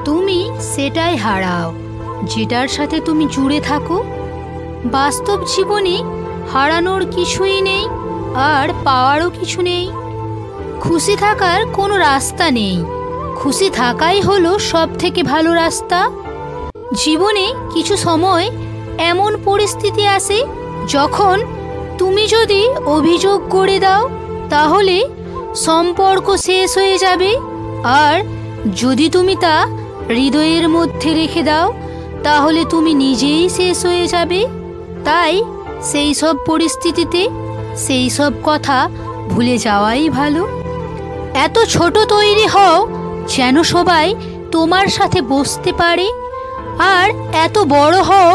তুমি সেটাই হারাও যেটার সাথে তুমি জুড়ে থাকো। বাস্তব জীবনে হারানোর কিছুই নেই, আর পাওয়ারও কিছু নেই। খুশি থাকার কোনো রাস্তা নেই, খুশি থাকাই হলো সব থেকে ভালো রাস্তা। জীবনে কিছু সময় এমন পরিস্থিতি আসে যখন তুমি যদি অভিযোগ করে দাও তাহলে সম্পর্ক শেষ হয়ে যাবে, আর যদি তুমি তা হৃদয়ের মধ্যে রেখে দাও তাহলে তুমি নিজেই শেষ হয়ে যাবে। তাই সেই সব পরিস্থিতিতে সেই সব কথা ভুলে যাওয়াই ভালো। এত ছোট তৈরি হও যেন সবাই তোমার সাথে বসতে পারে, আর এত বড় হও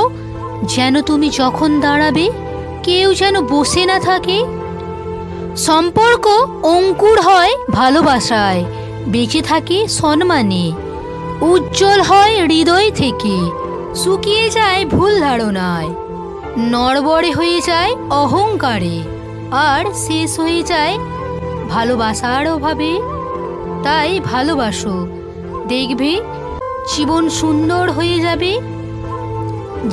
যেন তুমি যখন দাঁড়াবে কেউ যেন বসে না থাকে। সম্পর্ক অঙ্কুর হয় ভালোবাসায়, বেঁচে থাকে সম্মানে, উজ্জ্বল হয় হৃদয় থেকে, শুকিয়ে যায় ভুল ধারণায়, নড়বড়ে হয়ে যায় অহংকারে, আর শেষ হয়ে যায় ভালোবাসার অভাবে। তাই ভালোবাসো, দেখবে জীবন সুন্দর হয়ে যাবে।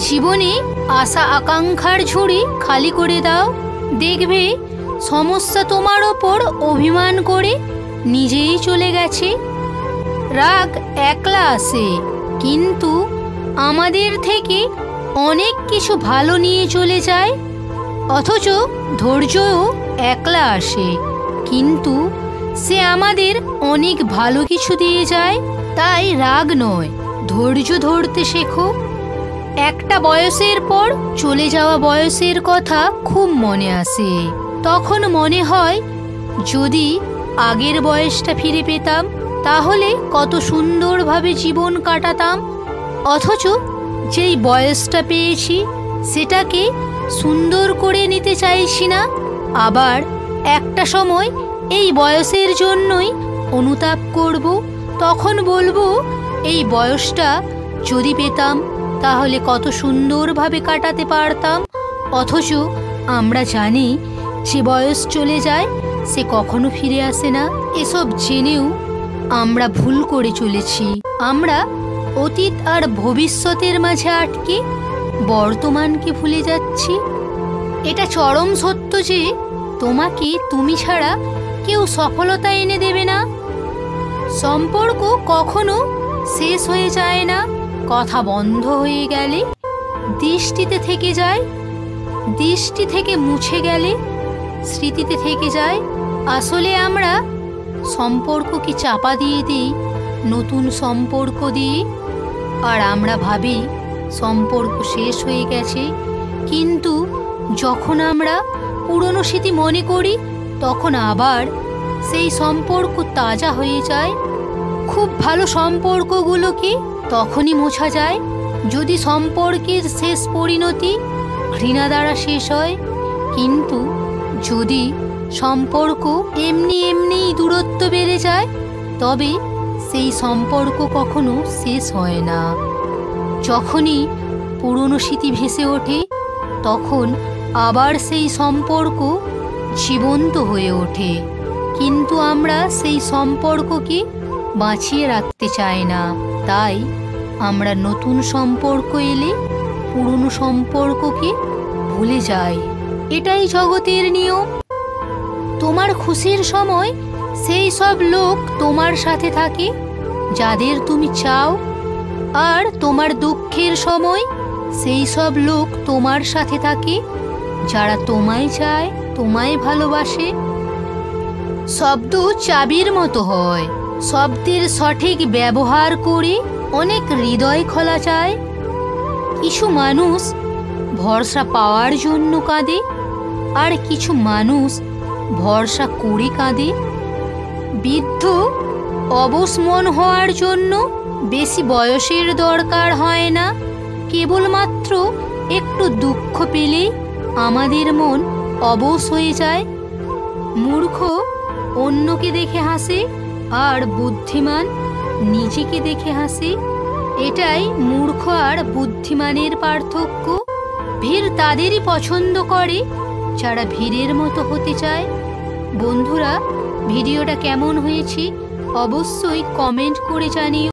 জীবনে আশা আকাঙ্ক্ষার ঝুড়ি খালি করে দাও, দেখবে সমস্যা তোমার ওপর অভিমান করে নিজেই চলে গেছে। রাগ একলা আসে, কিন্তু আমাদের থেকে অনেক কিছু ভালো নিয়ে চলে যায়। অথচ ধৈর্যও একলা আসে, কিন্তু সে আমাদের অনেক ভালো কিছু দিয়ে যায়। তাই রাগ নয়, ধৈর্য ধরতে শেখো। একটা বয়সের পর চলে যাওয়া বয়সের কথা খুব মনে আসে। তখন মনে হয় যদি আগের বয়সটা ফিরে পেতাম তাহলে কত সুন্দরভাবে জীবন কাটাতাম। অথচ যেই বয়সটা পেয়েছি সেটাকে সুন্দর করে নিতে চাইছি না। আবার একটা সময় এই বয়সের জন্যই অনুতাপ করব, তখন বলবো এই বয়সটা যদি পেতাম তাহলে কত সুন্দরভাবে কাটাতে পারতাম। অথচ আমরা জানি যে বয়স চলে যায় সে কখনো ফিরে আসে না। এসব জেনেও আমরা ভুল করে চলেছি। আমরা অতীত আর ভবিষ্যতের মাঝে আটকে বর্তমানকে ভুলে যাচ্ছি। এটা চরম সত্য যে তোমাকে তুমি ছাড়া কেউ সফলতা এনে দেবে না। সম্পর্ক কখনো শেষ হয়ে যায় না, কথা বন্ধ হয়ে গেলে দৃষ্টিতে থেকে যায়, দৃষ্টি থেকে মুছে গেলে স্মৃতিতে থেকে যায়। আসলে আমরা সম্পর্ককে চাপা দিয়ে দিই নতুন সম্পর্ক দিয়ে, আর আমরা ভাবি সম্পর্ক শেষ হয়ে গেছে। কিন্তু যখন আমরা পুরনো স্মৃতি মনে করি তখন আবার সেই সম্পর্ক তাজা হয়ে যায়। খুব ভালো সম্পর্কগুলোকে তখনই মোছা যায় যদি সম্পর্কের শেষ পরিণতি ঘৃণা দ্বারা শেষ হয়। কিন্তু যদি সম্পর্ক এমনিই দূরত্ব বেড়ে যায় তবে সেই সম্পর্ক কখনো শেষ হয় না। যখনই পুরনো স্মৃতি ভেসে ওঠে তখন আবার সেই সম্পর্ক জীবন্ত হয়ে ওঠে, কিন্তু আমরা সেই সম্পর্ককে বাঁচিয়ে রাখতে চাই না। তাই আমরা নতুন সম্পর্ক এলে পুরনো সম্পর্ককে ভুলে যাই। এটাই জগতের নিয়ম। তোমার খুশির সময় সেই সব লোক তোমার সাথে থাকে যাদের তুমি চাও, আর তোমার দুঃখের সময় সেই সব লোক তোমার সাথে থাকে যারা তোমায় চায়, তোমায় ভালোবাসে। শব্দ চাবির মতো হয়, শব্দের সঠিক ব্যবহার করে অনেক হৃদয় খোলা যায়। কিছু মানুষ ভরসা পাওয়ার জন্য কাঁদে, আর কিছু মানুষ ভরসা করে কাঁদে। বৃদ্ধ অবশ মন হওয়ার জন্য বেশি বয়সের দরকার হয় না, কেবলমাত্র একটু দুঃখ পেলেই আমাদের মন অবশ হয়ে যায়। মূর্খ অন্যকে দেখে হাসে, আর বুদ্ধিমান নিজেকে দেখে হাসে। এটাই মূর্খ আর বুদ্ধিমানের পার্থক্য। ভিড় তাদেরই পছন্দ করে যারা ভিড়ের মতো হতে চায়। বন্ধুরা, ভিডিওটা কেমন হয়েছে অবশ্যই কমেন্ট করে জানিও।